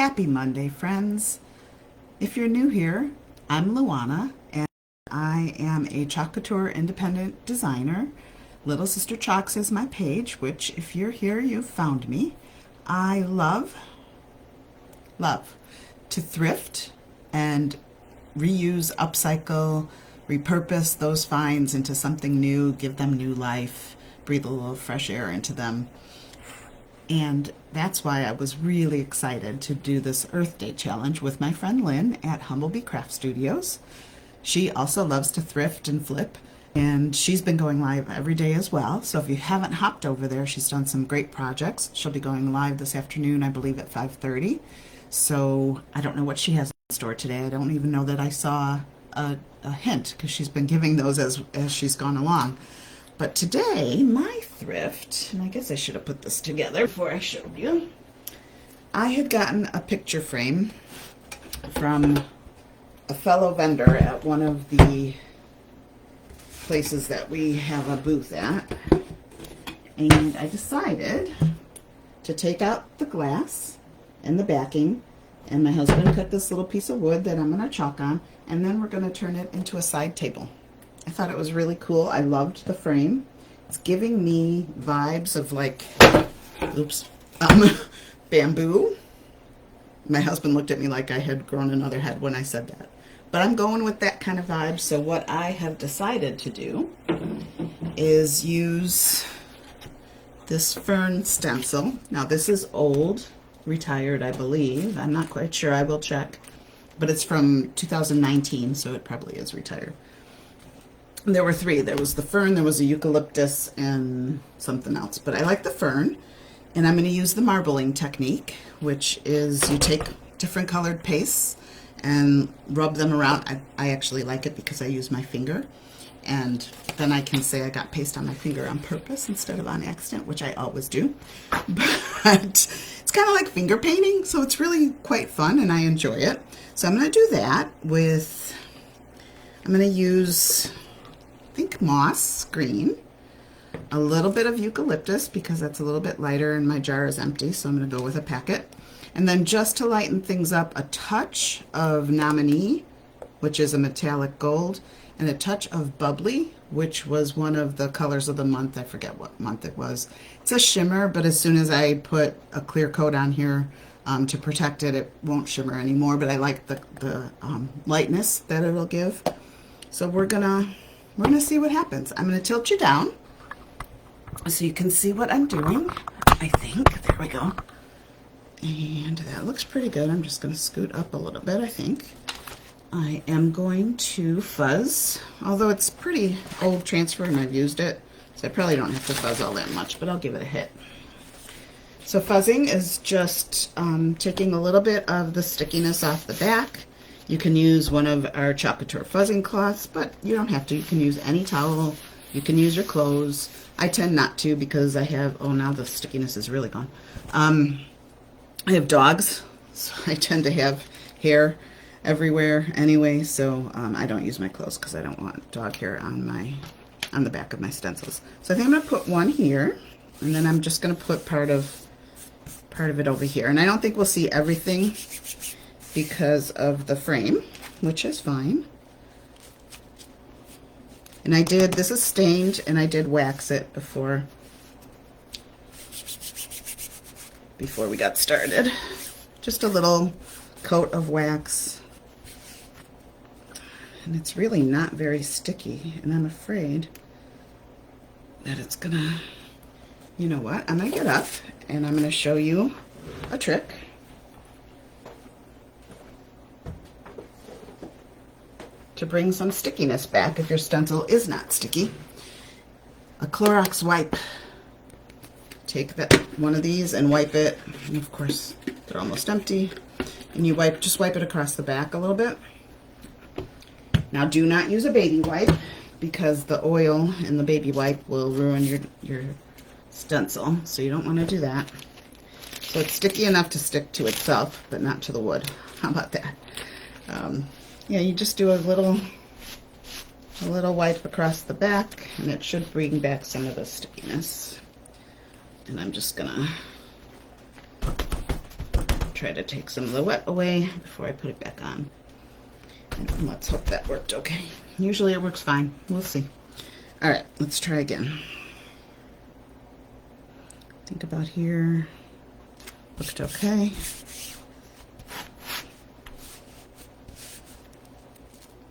Happy Monday, friends. If you're new here, I'm Luana, and I am a Chalk Couture independent designer. Little Sister Chalks is my page, which if you're here, you've found me. I love to thrift and reuse, upcycle, repurpose those finds into something new, give them new life, breathe a little fresh air into them. And that's why I was really excited to do this Earth Day challenge with my friend Lynn at Humblebee Craft Studios. She also loves to thrift and flip, and she's been going live every day as well. So if you haven't hopped over there, she's done some great projects. She'll be going live this afternoon, I believe, at 5:30. So I don't know what she has in store today. I don't even know that I saw a hint, because she's been giving those as she's gone along. But today, my thrift, and I guess I should have put this together before I showed you. I had gotten a picture frame from a fellow vendor at one of the places that we have a booth at. And I decided to take out the glass and the backing, and my husband cut this little piece of wood that I'm going to chalk on, and then we're going to turn it into a side table. I thought it was really cool. I loved the frame. It's giving me vibes of like, bamboo. My husband looked at me like I had grown another head when I said that. But I'm going with that kind of vibe. So what I have decided to do is use this fern stencil. Now this is old, retired, I believe. I'm not quite sure. I will check. But it's from 2019, so it probably is retired. There were three. There was the fern, there was a eucalyptus, and something else. But I like the fern, and I'm going to use the marbling technique, which is you take different colored pastes and rub them around. I actually like it because I use my finger, and then I can say I got paste on my finger on purpose instead of on accident, which I always do. But it's kind of like finger painting, so it's really quite fun, and I enjoy it. So I'm going to do that with, I'm going to use, I think, moss green, a little bit of eucalyptus because that's a little bit lighter and my jar is empty, so I'm going to go with a packet. And then just to lighten things up, a touch of Nominee, which is a metallic gold, and a touch of Bubbly, which was one of the colors of the month. I forget what month it was. It's a shimmer, but as soon as I put a clear coat on here to protect it, it won't shimmer anymore, but I like the lightness that it'll give. So we're gonna see what happens. I'm gonna tilt you down so you can see what I'm doing. I think, there we go. And that looks pretty good. I'm just gonna scoot up a little bit, I think. I am going to fuzz, although it's pretty old transfer and I've used it, so I probably don't have to fuzz all that much, but I'll give it a hit. So fuzzing is just taking a little bit of the stickiness off the back. You can use one of our Chalk Couture fuzzing cloths, but you don't have to. You can use any towel. You can use your clothes. I tend not to because I have, oh, now the stickiness is really gone. I have dogs, so I tend to have hair everywhere anyway, so I don't use my clothes because I don't want dog hair on the back of my stencils. So I think I'm going to put one here, and then I'm just going to put part of it over here. And I don't think we'll see everything because of the frame, which is fine. And I did, this is stained, and I did wax it before we got started. Just a little coat of wax. And it's really not very sticky, and I'm afraid that it's gonna, you know what, I'm gonna get up and I'm gonna show you a trick. To bring some stickiness back if your stencil is not sticky. A Clorox wipe. Take one of these and wipe it, and of course they're almost empty, and you just wipe it across the back a little bit. Now do not use a baby wipe because the oil in the baby wipe will ruin your stencil, so you don't want to do that. So it's sticky enough to stick to itself, but not to the wood. How about that? Yeah, you just do a little wipe across the back, and it should bring back some of the stickiness. And I'm just gonna try to take some of the wet away before I put it back on. And let's hope that worked okay. Usually it works fine. We'll see. All right, let's try again. Think about here. Looked okay.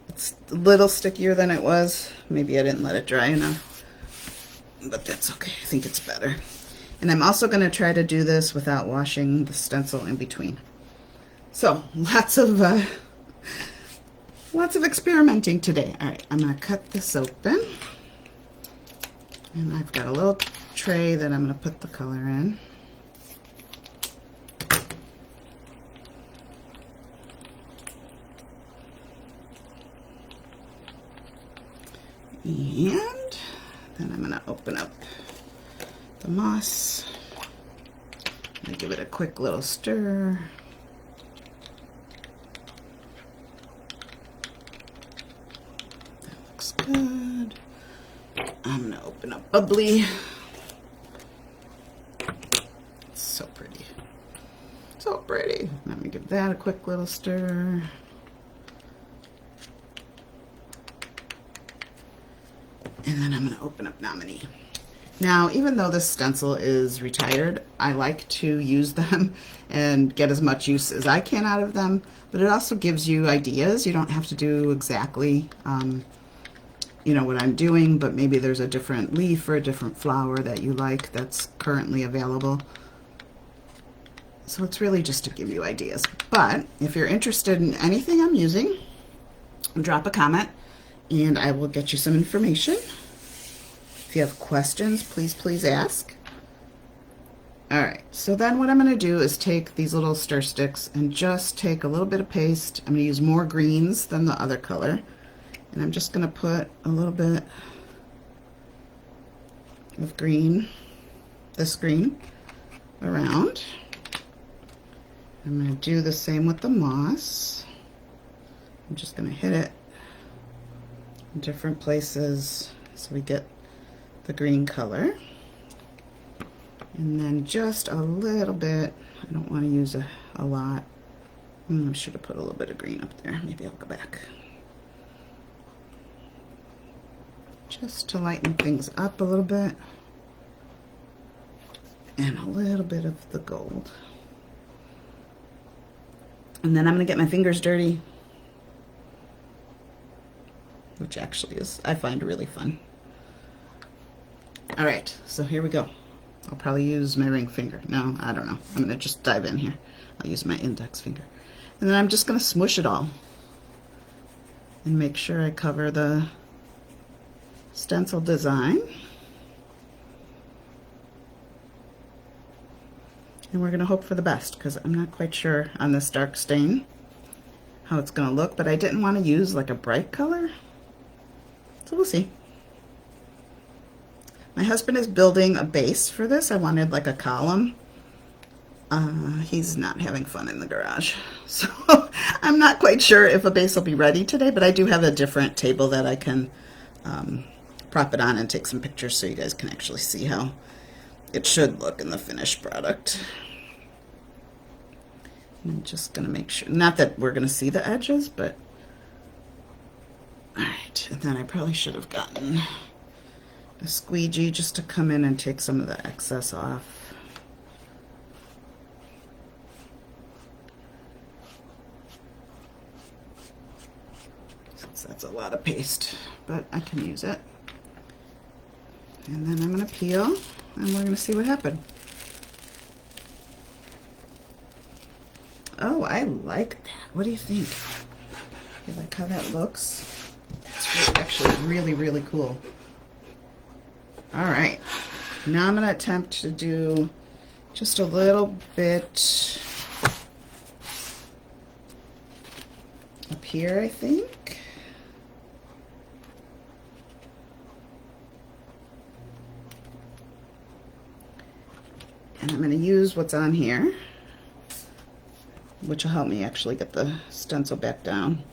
It's a little stickier than it was. Maybe I didn't let it dry enough, but that's okay. I think it's better. And I'm also going to try to do this without washing the stencil in between. So lots of experimenting today. All right, I'm going to cut this open. And I've got a little tray that I'm going to put the color in. And then I'm going to open up the moss. I'm going to give it a quick little stir. That looks good. I'm going to open up Bubbly. It's so pretty. So pretty. Let me give that a quick little stir. And then I'm going to open up Nominee. Now, even though this stencil is retired, I like to use them and get as much use as I can out of them, but it also gives you ideas. You don't have to do exactly, you know, what I'm doing, but maybe there's a different leaf or a different flower that you like that's currently available. So it's really just to give you ideas. But if you're interested in anything I'm using, drop a comment and I will get you some information. If you have questions, please ask. All right, so then what I'm going to do is take these little stir sticks and just take a little bit of paste. I'm going to use more greens than the other color. And I'm just going to put a little bit of green, this green, around. I'm going to do the same with the moss. I'm just going to hit it in different places so we get the green color. And then just a little bit, I don't want to use a lot. I should have put a little bit of green up there. Maybe I'll go back. Just to lighten things up a little bit. And a little bit of the gold. And then I'm going to get my fingers dirty, which actually is, I find, really fun. All right, so here we go. I'll probably use my ring finger. No, I don't know. I'm going to just dive in here. I'll use my index finger. And then I'm just going to smoosh it all and make sure I cover the stencil design. And we're going to hope for the best, because I'm not quite sure on this dark stain how it's going to look, but I didn't want to use like a bright color. So we'll see. My husband is building a base for this. I wanted like a column. He's not having fun in the garage. So I'm not quite sure if a base will be ready today, but I do have a different table that I can prop it on and take some pictures so you guys can actually see how it should look in the finished product. I'm just going to make sure, not that we're going to see the edges, but all right. And then I probably should have gotten a squeegee just to come in and take some of the excess off. Since that's a lot of paste, but I can use it. And then I'm going to peel, and we're going to see what happened. Oh, I like that. What do you think? You like how that looks? It's actually really, really cool. All right. Now I'm going to attempt to do just a little bit up here, I think. And I'm going to use what's on here, which will help me actually get the stencil back down.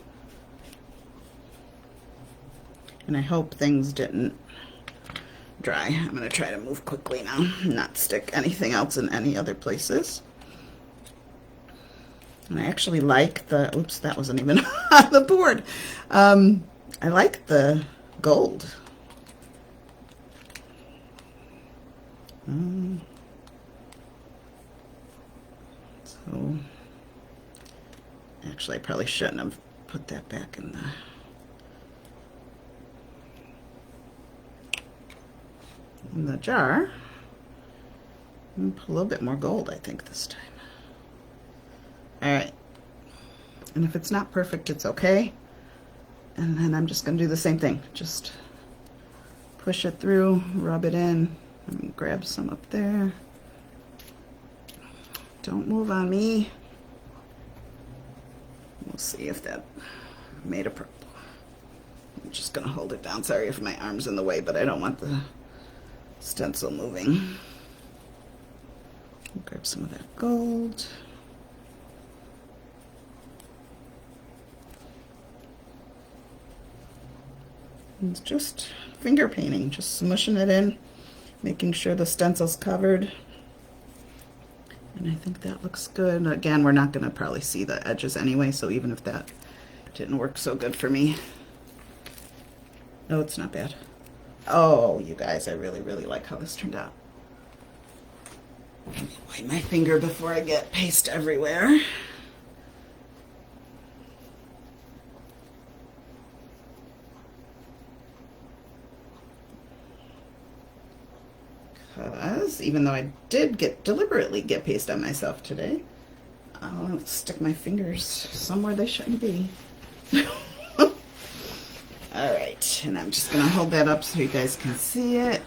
And I hope things didn't dry. I'm going to try to move quickly now, not stick anything else in any other places. And I actually like the, oops, that wasn't even on the board. I like the gold. So, actually, I probably shouldn't have put that back in the jar. I'm gonna put a little bit more gold, I think, this time. All right. And if it's not perfect, it's okay. And then I'm just gonna do the same thing. Just push it through, rub it in, and grab some up there. Don't move on me. We'll see if that made a purple. I'm just gonna hold it down. Sorry if my arm's in the way, but I don't want the stencil moving. Grab some of that gold. It's just finger painting, just smushing it in, making sure the stencil's covered. And I think that looks good. Again, we're not going to probably see the edges anyway, so even if that didn't work so good for me. Oh, it's not bad. Oh, you guys, I really, really like how this turned out. Wipe my finger before I get paste everywhere. Because even though I did deliberately get paste on myself today, I'll stick my fingers somewhere they shouldn't be. All right, and I'm just gonna hold that up so you guys can see it.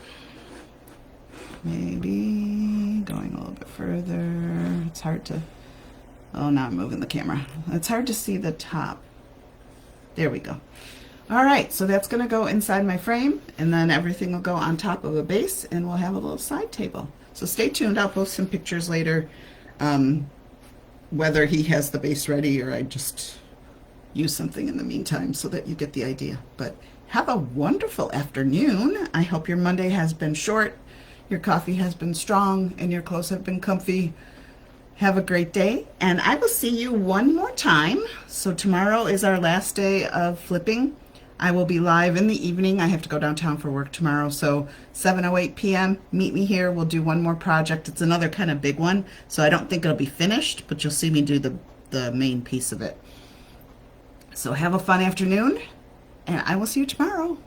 Maybe going a little bit further. It's hard to, oh, now I'm moving the camera. It's hard to see the top. There we go. All right, so that's gonna go inside my frame, and then everything will go on top of a base, and we'll have a little side table. So stay tuned, I'll post some pictures later, whether he has the base ready or I just use something in the meantime so that you get the idea. But have a wonderful afternoon. I hope your Monday has been short, your coffee has been strong, and your clothes have been comfy. Have a great day, and I will see you one more time. So tomorrow is our last day of flipping. I will be live in the evening. I have to go downtown for work tomorrow, so 7:08 p.m. Meet me here. We'll do one more project. It's another kind of big one, so I don't think it'll be finished, but you'll see me do the main piece of it. So have a fun afternoon, and I will see you tomorrow.